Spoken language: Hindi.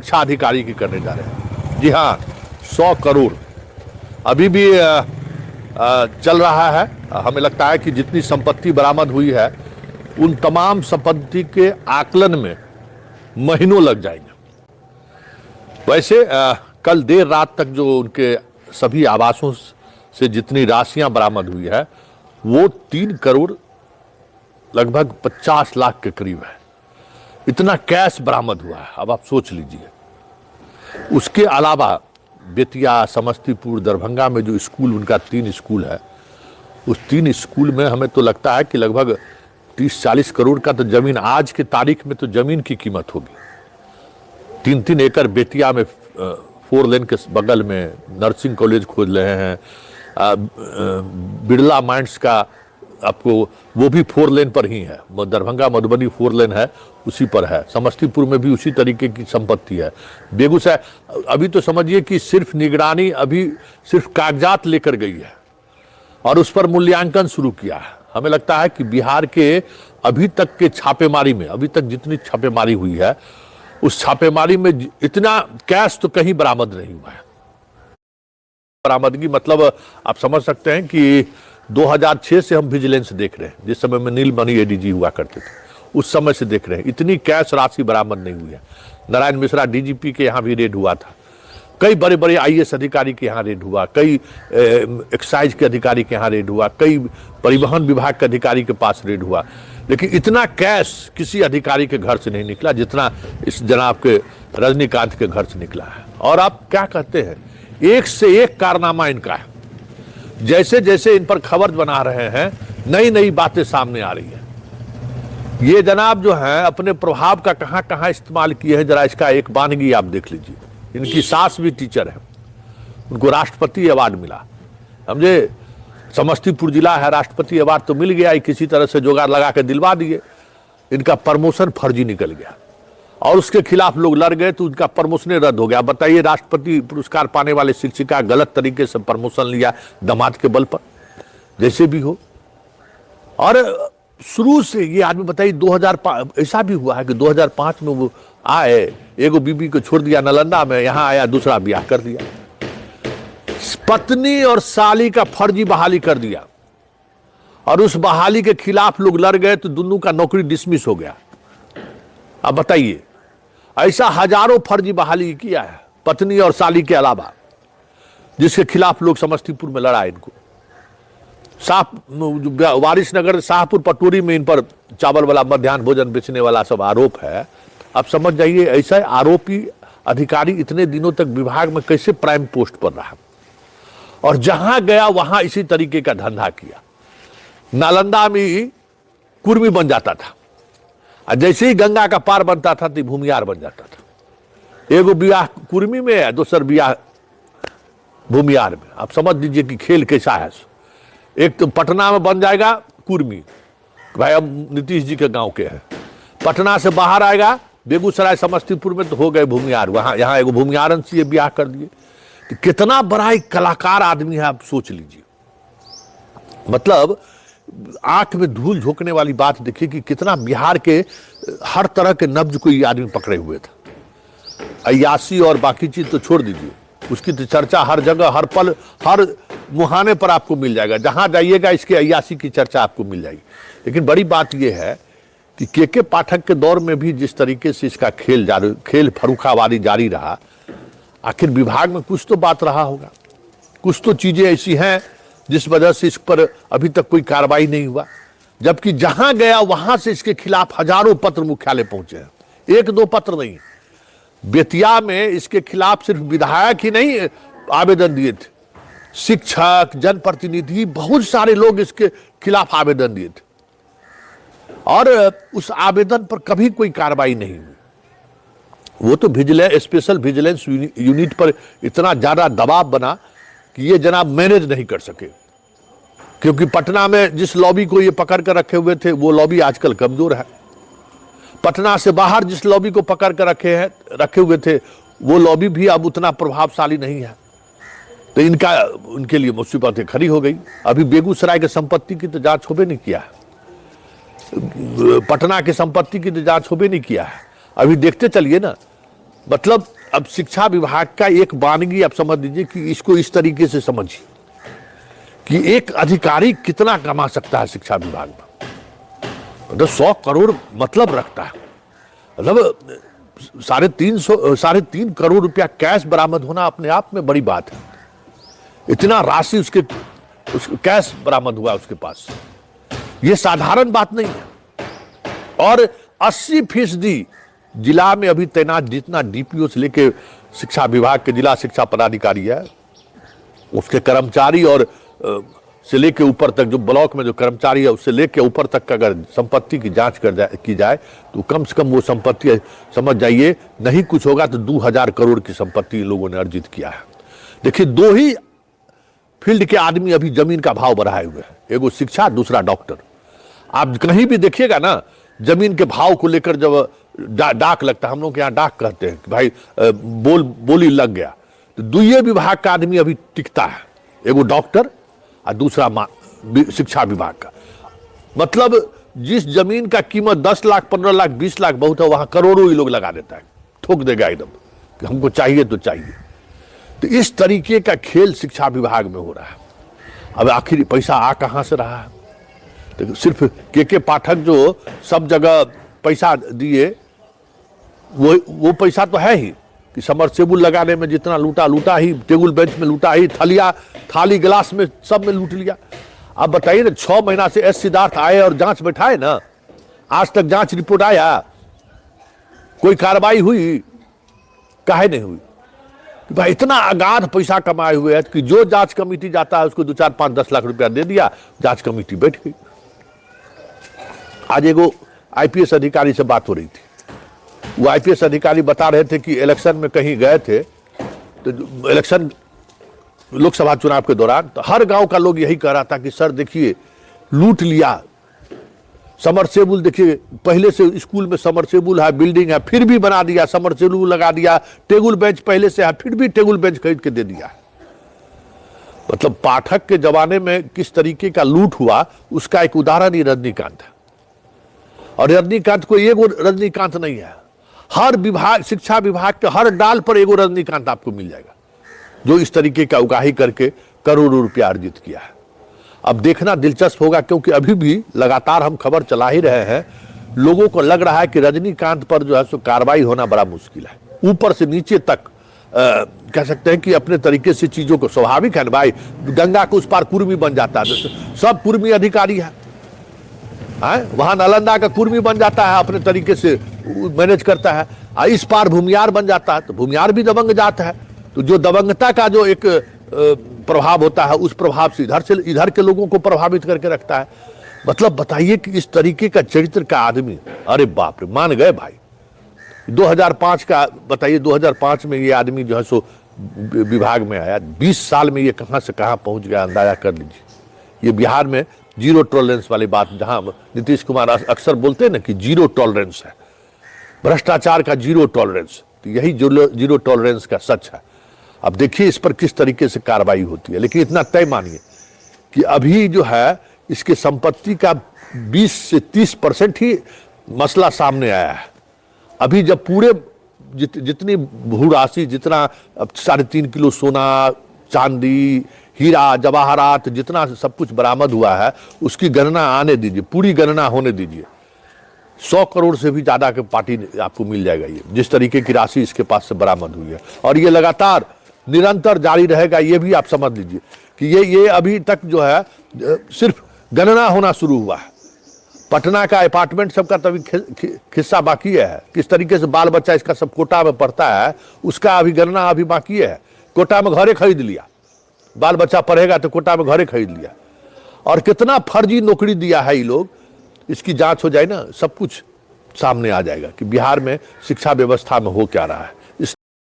शिक्षा अधिकारी की करने जा रहे हैं। जी हाँ, 100 करोड़ अभी भी चल रहा है। हमें लगता है कि जितनी संपत्ति बरामद हुई है उन तमाम संपत्ति के आकलन में महीनों लग जाएंगे। वैसे कल देर रात तक जो उनके सभी आवासों से जितनी राशियां बरामद हुई है वो 3 करोड़ लगभग 50 लाख के करीब है। इतना कैश बरामद हुआ है, अब आप सोच लीजिए। उसके अलावा बेतिया, समस्तीपुर, दरभंगा में जो स्कूल, उनका 3 स्कूल है, उस 3 स्कूल में हमें तो लगता है कि लगभग 30-40 करोड़ का तो जमीन, आज की तारीख में तो जमीन की कीमत होगी। 3-3 एकड़ बेतिया में 4 लेन के बगल में नर्सिंग कॉलेज खोज रहे हैं। बिरला माइंड्स का आपको वो भी 4 लेन पर ही है। दरभंगा मधुबनी 4 लेन है, उसी पर है। समस्तीपुर में भी उसी तरीके की संपत्ति है। बेगूसराय अभी तो समझिए कि सिर्फ निगरानी अभी सिर्फ कागजात लेकर गई है और उस पर मूल्यांकन शुरू किया है। हमें लगता है कि बिहार के अभी तक के छापेमारी में, अभी तक जितनी छापेमारी हुई है उस छापेमारी में इतना कैश तो कहीं बरामद नहीं हुआ है। बरामदगी मतलब आप समझ सकते हैं कि 2006 से हम विजिलेंस देख रहे हैं, जिस समय में नीलमणि एडीजी हुआ करते थे, उस समय से देख रहे हैं इतनी कैश राशि बरामद नहीं हुई है। नारायण मिश्रा डीजीपी के यहाँ भी रेड हुआ था, कई बड़े बड़े आईएएस अधिकारी के यहाँ रेड हुआ, कई एक्साइज के अधिकारी के यहाँ रेड हुआ, कई परिवहन विभाग के अधिकारी के पास रेड हुआ, लेकिन इतना कैश किसी अधिकारी के घर से नहीं निकला जितना इस जनाब के रजनीकांत के घर से निकला है। और आप क्या कहते हैं, एक से एक कारनामा इनका है। जैसे जैसे इन पर खबर बना रहे हैं नई नई बातें सामने आ रही है। ये जनाब जो हैं अपने प्रभाव का कहां कहां इस्तेमाल किए हैं, जरा इसका एक बानगी आप देख लीजिए। इनकी सास भी टीचर है, उनको राष्ट्रपति अवार्ड मिला, समझे। समस्तीपुर जिला है, राष्ट्रपति अवार्ड तो मिल गया, किसी तरह से जुगाड़ लगा के दिलवा दिए। इनका प्रमोशन फर्जी निकल गया और उसके खिलाफ लोग लड़ गए तो उनका प्रमोशन रद्द हो गया। बताइए, राष्ट्रपति पुरस्कार पाने वाले शिक्षिका गलत तरीके से प्रमोशन लिया दामाद के बल पर, जैसे भी हो। और शुरू से ये आदमी, बताइए 2005 ऐसा भी हुआ है कि 2005 में वो आए, एगो बीबी को छोड़ दिया नालंदा में, यहां आया दूसरा ब्याह कर दिया, पत्नी और साली का फर्जी बहाली कर दिया और उस बहाली के खिलाफ लोग लड़ गए तो दोनों का नौकरी डिसमिस हो गया। अब बताइए, ऐसा हजारों फर्जी बहाली किया है पत्नी और साली के अलावा, जिसके खिलाफ लोग समस्तीपुर में लड़ा। इनको वारिसनगर, शाहपुर, पटोरी में इन पर चावल वाला मध्याह्न भोजन बेचने वाला सब आरोप है। अब समझ जाइए, ऐसा आरोपी अधिकारी इतने दिनों तक विभाग में कैसे प्राइम पोस्ट पर रहा और जहां गया वहां इसी तरीके का धंधा किया। नालंदा में कुर्मी बन जाता था, जैसे ही गंगा का पार बनता था तो भूमियार बन जाता था। एगो ब्याह कुर्मी में है, दूसर ब्याह भूमियार में। आप समझ लीजिए कि खेल कैसा है। एक तो पटना में बन जाएगा कुर्मी, भाई हम नीतीश जी के गांव के हैं, पटना से बाहर आएगा बेगूसराय, समस्तीपुर में तो हो गए भूमियार, वहां यहाँ एगो भूमियारन से ब्याह कर दिए। तो कितना बड़ा एक कलाकार आदमी है, आप सोच लीजिए। मतलब आंख में धूल झोंकने वाली बात देखिए कि कितना बिहार के हर तरह के नब्ज को ये आदमी पकड़े हुए था। अय्यासी और बाकी चीज तो छोड़ दीजिए, उसकी तो चर्चा हर जगह, हर पल, हर मुहाने पर आपको मिल जाएगा। जहां जाइएगा इसके अय्यासी की चर्चा आपको मिल जाएगी। लेकिन बड़ी बात यह है कि के पाठक के दौर में भी जिस तरीके से इसका खेल फरुखावादी जारी रहा, आखिर विभाग में कुछ तो बात रहा होगा, कुछ तो चीजें ऐसी हैं जिस वजह से इस पर अभी तक कोई कार्रवाई नहीं हुआ। जबकि जहां गया वहां से इसके खिलाफ हजारों पत्र मुख्यालय पहुंचे हैं, 1-2 पत्र नहीं। बेतिया में इसके खिलाफ सिर्फ विधायक ही नहीं आवेदन दिए थे, शिक्षक, जनप्रतिनिधि, बहुत सारे लोग इसके खिलाफ आवेदन दिए थे और उस आवेदन पर कभी कोई कार्रवाई नहीं हुई। वो तो स्पेशल विजिलेंस यूनिट पर इतना ज्यादा दबाव बना कि ये जनाब मैनेज नहीं कर सके, क्योंकि पटना में जिस लॉबी को ये पकड़ कर रखे हुए थे वो लॉबी आजकल कमजोर है। पटना से बाहर जिस लॉबी को पकड़ कर रखे हुए थे वो लॉबी भी अब उतना प्रभावशाली नहीं है। तो उनके लिए मुसीबतें खड़ी हो गई। अभी बेगूसराय के संपत्ति की तो जांच होबे नहीं किया है, पटना की संपत्ति की तो जांच होबे नहीं किया है। अभी देखते चलिए ना, मतलब अब शिक्षा विभाग का एक वानगी आप समझ लीजिए कि इसको इस तरीके से समझिए कि एक अधिकारी कितना कमा सकता है शिक्षा विभाग में। मतलब 100 करोड़ मतलब रखता है। मतलब 3.5 करोड़ रुपया कैश बरामद होना अपने आप में बड़ी बात है। इतना राशि उसके कैश बरामद हुआ उसके पास, यह साधारण बात नहीं है। और 80% जिला में अभी तैनात जितना डीपीओ से लेके शिक्षा विभाग के जिला शिक्षा पदाधिकारी है, उसके कर्मचारी और से लेके ऊपर तक जो ब्लॉक में जो कर्मचारी है उससे लेके ऊपर तक का अगर संपत्ति की जांच की जाए तो कम से कम वो संपत्ति समझ जाइए नहीं कुछ होगा तो 2000 करोड़ की संपत्ति लोगों ने अर्जित किया है। देखिए 2 ही फील्ड के आदमी अभी जमीन का भाव बढ़ाए हुए हैं, एगो शिक्षा, दूसरा डॉक्टर। आप कहीं भी देखिएगा ना जमीन के भाव को लेकर जब डाक लगता है, हम लोग यहाँ डाक कहते हैं कि भाई बोली लग गया, तो 2 विभाग का आदमी अभी टिकता है, एगो डॉक्टर और दूसरा शिक्षा विभाग का। मतलब जिस जमीन का कीमत 10 लाख 15 लाख 20 लाख बहुत है, वहां करोड़ों ही लोग लगा देता है, ठोक देगा एकदम कि हमको चाहिए तो चाहिए। तो इस तरीके का खेल शिक्षा विभाग में हो रहा है। अब आखिर पैसा आ कहां से रहा है? तो सिर्फ के पाठक जो सब जगह पैसा दिए वो पैसा तो है ही कि समरसेबुल लगाने में जितना लूटा ही, टेबल बेंच में लूटा ही, थाली गिलास में सब में लूट लिया। अब बताइए ना 6 महीना से एस सिद्धार्थ आए और जांच बैठाए ना, आज तक जांच रिपोर्ट आया, कोई कार्रवाई हुई? काहे नहीं हुई? भाई इतना अगाध पैसा कमाए हुए है कि जो जांच कमेटी जाता है उसको 2, 4, 5, 10 लाख रुपया दे दिया, जांच कमेटी बैठ गई। आज एगो आईपीएस अधिकारी से बात हो रही थी, वो आईपीएस अधिकारी बता रहे थे कि इलेक्शन में कहीं गए थे, तो इलेक्शन लोकसभा चुनाव के दौरान तो हर गांव का लोग यही कह रहा था कि सर देखिए लूट लिया समरसेबुल, देखिए पहले से स्कूल में समरसेबुल है, बिल्डिंग है, फिर भी बना दिया, समरसेबुल लगा दिया, टेबल बेंच पहले से है, फिर भी टेबल बेंच खरीद के दे दिया। मतलब पाठक के जमाने में किस तरीके का लूट हुआ उसका एक उदाहरण ही रजनीकांत है। और रजनीकांत कोई एगो रजनीकांत नहीं है, हर विभाग, शिक्षा विभाग के हर डाल पर एगो रजनीकांत आपको मिल जाएगा जो इस तरीके का उगाही करके करोड़ों रुपया अर्जित किया है। अब देखना दिलचस्प होगा क्योंकि अभी भी लगातार हम खबर चला ही रहे हैं, लोगों को लग रहा है कि रजनीकांत पर जो है सो कार्रवाई होना बड़ा मुश्किल है। ऊपर से नीचे तक कह सकते हैं कि अपने तरीके से चीजों को, स्वाभाविक है भाई, गंगा के उस पार कुर्मी बन जाता है, सब कुर्मी अधिकारी है, वहां नालंदा का कुर्मी बन जाता है, अपने तरीके से मैनेज करता है। इस पार भूमियार बन जाता है तो भूमियार भी दबंग जाता है, तो जो दबंगता का जो एक प्रभाव होता है उस प्रभाव से इधर के लोगों को प्रभावित करके रखता है। मतलब बताइए कि इस तरीके का चरित्र का आदमी, अरे बाप रे, मान गए भाई। 2005 का बताइए, 2005 में ये आदमी जो है सो विभाग में आया, 20 साल में ये कहां से कहां पहुंच गया, अंदाजा कर लीजिए। ये बिहार में जीरो टॉलरेंस वाली बात, जहां नीतीश कुमार अक्सर बोलते हैं ना कि जीरो टॉलरेंस है, भ्रष्टाचार का जीरो टॉलरेंस, तो यही जीरो टॉलरेंस का सच है। अब देखिए इस पर किस तरीके से कार्रवाई होती है। लेकिन इतना तय मानिए कि अभी जो है इसके संपत्ति का 20 से 30% ही मसला सामने आया है। अभी जब पूरे जितनी भू राशि, जितना 3.5 किलो सोना, चांदी, हीरा जवाहरात, जितना सब कुछ बरामद हुआ है उसकी गणना आने दीजिए, पूरी गणना होने दीजिए। 100 करोड़ से भी ज्यादा के पार्टी आपको मिल जाएगा, ये जिस तरीके की राशि इसके पास से बरामद हुई है। और ये लगातार निरंतर जारी रहेगा, ये भी आप समझ लीजिए कि ये अभी तक जो है सिर्फ गणना होना शुरू हुआ है। पटना का अपार्टमेंट सबका तभी किस्सा बाकी है, किस तरीके से बाल बच्चा इसका सब कोटा में पढ़ता है उसका अभी गणना अभी बाकी है। कोटा में घरे खरीद लिया, बाल बच्चा पढ़ेगा तो कोटा में घरे खरीद लिया, और कितना फर्जी नौकरी दिया है ये लोग, इसकी जांच हो जाए ना, सब कुछ सामने आ जाएगा कि बिहार में शिक्षा व्यवस्था में हो क्या रहा है।